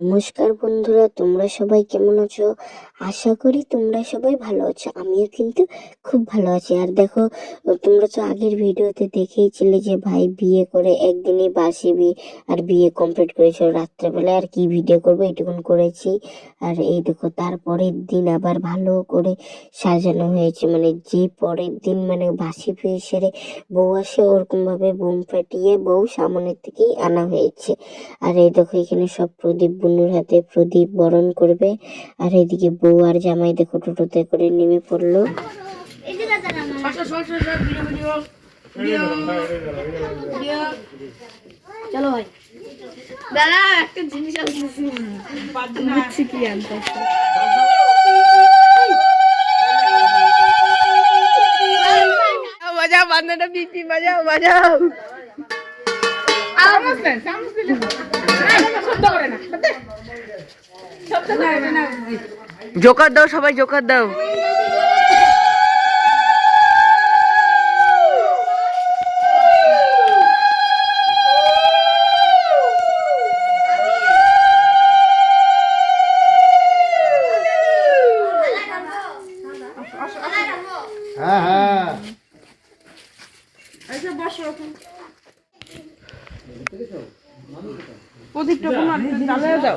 নমস্কার বন্ধুরা, তোমরা সবাই কেমন আছো? আশা করি তোমরা সবাই ভালো আছো। আমিও কিন্তু খুব ভালো আছি। আর দেখো, তোমরা তো আগের ভিডিওতে দেখেইছিলে যে ভাই বিয়ে করে একদিনই বাসি বিয়ে আর বিয়ে কমপ্লিট করেছিল রাত্রেবেলা। আর কি ভিডিও করবো, এটুকুন করেছি। আর এই দেখো, তারপরের দিন আবার ভালো করে সাজানো হয়েছে, মানে যে পরের দিন মানে বাসি বিয়ে সেরে বউ আসে, ওরকম ভাবে বোম ফাটিয়ে বউ সামনের থেকেই আনা হয়েছে। আর এই দেখো, এখানে সব প্রদীপ বুনুর হাতে প্রদীপ বরণ করবে। আর এইদিকে বউ আর জামাই দেখো টোটোতে করে নেমে পড়লো। চলো ভাই, দাদা একটা জিনিস বুঝছি কি আনতে বাজাও, বান্দাটা বিপি বাজাও বাজাও। জোকার দাও, সবাই জোকার দাও। হ্যাঁ হ্যাঁ, প্রদীপটা বোনার জ্বালিয়ে দাও।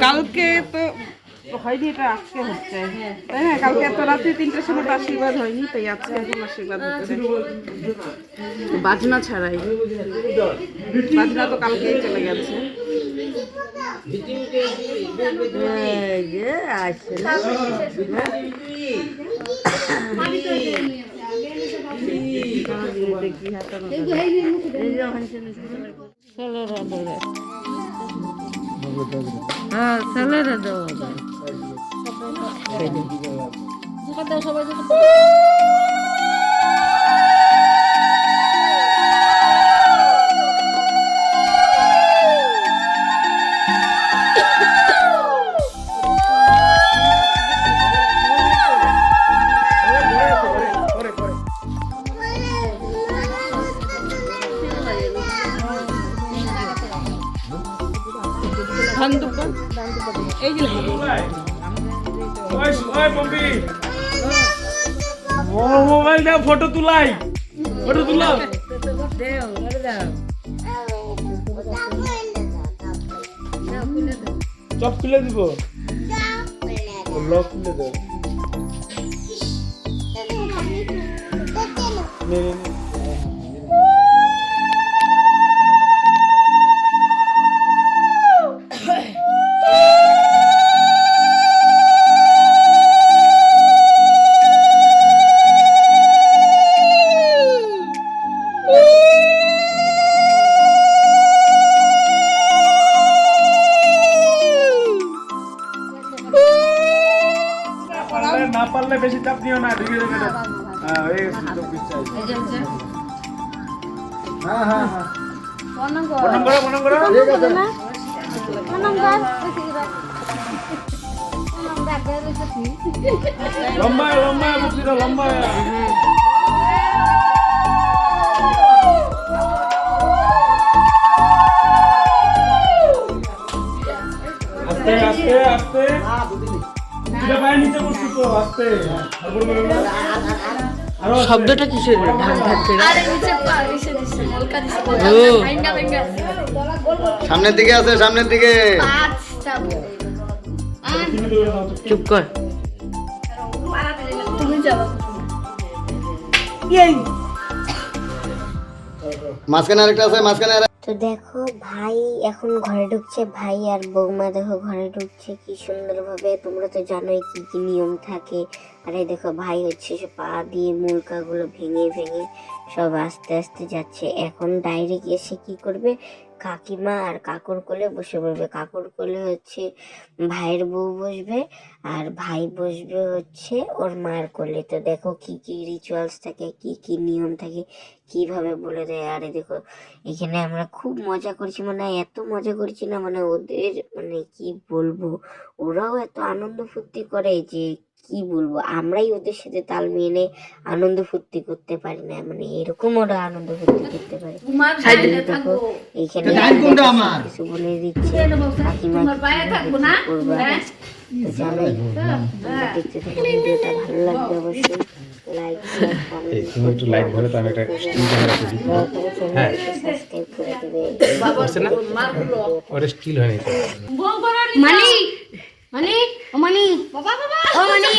কালকে তো হয়নি, এটা আজকে হচ্ছে, তাই না? কালকে এত রাত্রে 3টার সময় তো আশীর্বাদ হয়নি, তাই আজকে এখন আশীর্বাদ হচ্ছে বাজনা ছাড়াই। বাজনা তো কালকেই চলে গেছে। হ্যাঁ, ছেলেরা দেওয়া সবাই। মোবাইল দাও, ফটো তুলাই, ফটো তুলাও। চপ খুলে দিব, লক খুলে দাও। নে নে নে। না পারলে বেশি চাপ নিও না, ঢুকে যাবে না। হ্যাঁ, হয়ে গেছে তো পিচ্ছা। হ্যাঁ হ্যাঁ হ্যাঁ, বন্ধন করো। ঠিক আছে না, লম্বা লম্বা মুক্তিটা লম্বা। আস্তে আস্তে আস্তে, নিচে বসছি তো, আস্তে। শব্দটা কিসের? ঢাক ঢাক করে। সামনের দিকে আছে, সামনের দিকে। চুপ কর। মাঝখানে আরেকটা আছে, মাঝখানে। তো দেখো, ভাই এখন ঘরে ঢুকছে, ভাই আর বৌমা দেখো ঘরে ঢুকছে কি সুন্দর ভাবে। তোমরা তো জানোই কি কি নিয়ম থাকে। আর এই দেখো, ভাই হচ্ছে সে পা দিয়ে মুরকাগুলো ভেঙে ভেঙে সব আস্তে আস্তে যাচ্ছে। এখন ডাইরেক্ট এসে কি করবে, কাকিমা আর কাকুর কোলে বসে পড়বে। কাকুর কোলে হচ্ছে ভাইয়ের বউ বসবে, আর ভাই বসবে হচ্ছে ওর মায়ের কোলে। তো দেখো কি কি রিচুয়ালস থাকে, কি কি নিয়ম থাকে, কিভাবে বলে দেয়। আরে দেখো, এখানে আমরা খুব মজা করছি, মানে এত মজা করছি না, মানে ওদের মানে কি বলবো, ওরাও এত আনন্দ ফুর্তি করে যে কি বলবো, আমরাই ওদের সাথে তাল মিলিয়ে আনন্দ ফুর্তি করতে পারি না, মানে এরকম ওরা আনন্দ ফুর্তি করতে পারে। দেখো এইখানে কিছু বলে দিচ্ছে কাকিমা করবো, তো জানোই। দেখতে থাকো ভিডিওটা, ভালো লাগবে অবশ্যই লাইক শেয়ার কমেন্ট, তুমি একটু লাইট ধরে তো আমি একটা স্টিল ক্যামেরা করি। হ্যাঁ সাবস্ক্রাইব করে দিবে। আছে না ওর স্টিল হয় না মানি মানি ও মানি বাবা বাবা ও মানি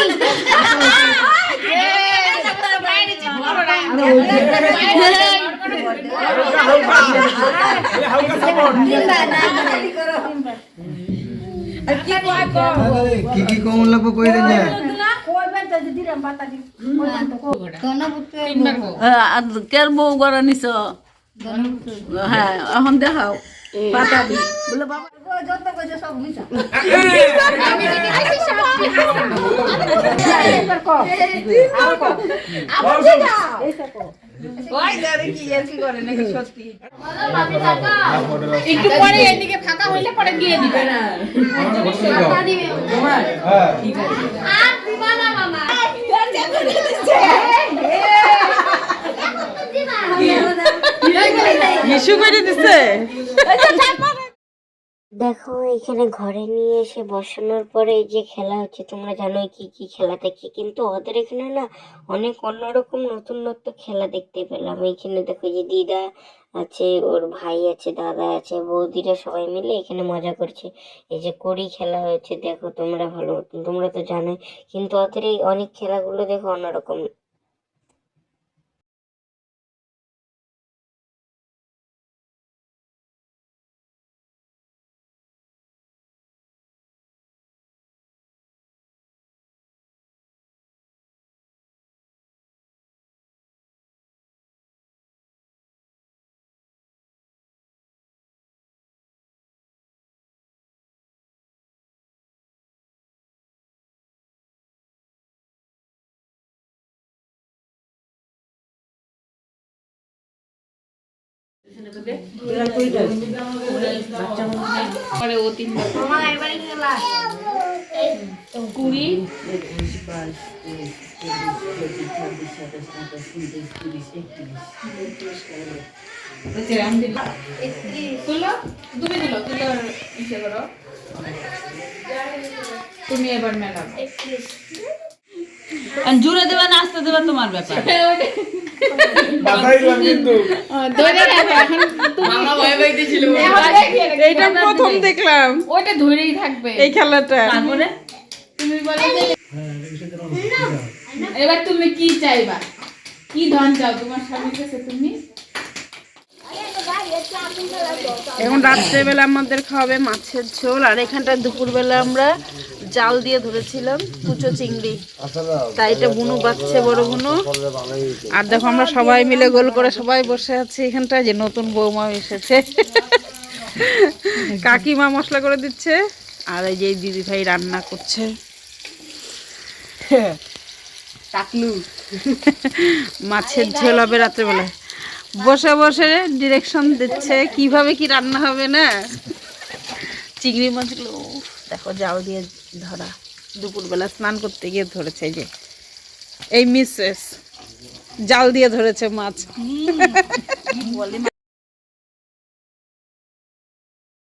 হালকা সাপোর্ট কি কি কমন লাগবে কই দেন না কের বউ গড়া নিছ হ্যাঁ এখন দেখাও পাতাবি বলে বাবা একটু পরে এদিকে ফাঁকা হইলে পরে দিয়ে দিবে না ইস্যু করে দিছে। দেখো এখানে ঘরে নিয়ে এসে বসানোর পরে এই যে খেলা হচ্ছে, তোমরা জানোই কি কি খেলা দেখি, কিন্তু ওদের এখানে না অনেক অন্যরকম নতুনত্ব খেলা দেখতে পেলাম। এইখানে দেখো যে দিদা আছে, ওর ভাই আছে, দাদা আছে, বৌদিরা সবাই মিলে এখানে মজা করছে। এই যে কড়ি খেলা হচ্ছে, দেখো তোমরা ভালো, তোমরা তো জানোই, কিন্তু ওদের এই অনেক খেলাগুলো দেখো অন্যরকম। তুমি এবার মেলা জুড়ে দেবে না আসতে দেবে তোমার ব্যাপার। বাধাইলাম কিন্তু ধরে রাখো এখন মামা ভয় পাইতেছিল এইটা প্রথম দেখলাম ওটা ধরেই থাকবে এই খেলাটা। তারপরে তুমি বলে যে এবার তুমি কি চাইবা, কি ধন চাও তোমার স্বামীর কাছে তুমি? এখন রাত্রেবেলা আমাদের খাওয়াবে মাছের ঝোল, আর এখানটা দুপুরবেলা আমরা জাল দিয়ে ধরেছিলাম কুচো চিংড়ি, তাই এটা বুনু বাচ্ছে, বড় বুনু। আর দেখো আমরা সবাই মিলে গোল করে সবাই বসে আছি এখানটায়, যে নতুন বৌমা এসেছে, কাকিমা মশলা করে দিচ্ছে, আর এই যে দিদি ভাই রান্না করছে। মাছের ঝোল হবে রাত্রেবেলায়, বসে বসে ডিরেকশন দিচ্ছে কিভাবে কি রান্না হবে না। চিংড়ি মাছগুলো দেখো জাল দিয়ে ধরা, দুপুরবেলা স্নান করতে গিয়ে ধরেছে, এই যে এই মিসেস জাল দিয়ে ধরেছে মাছ।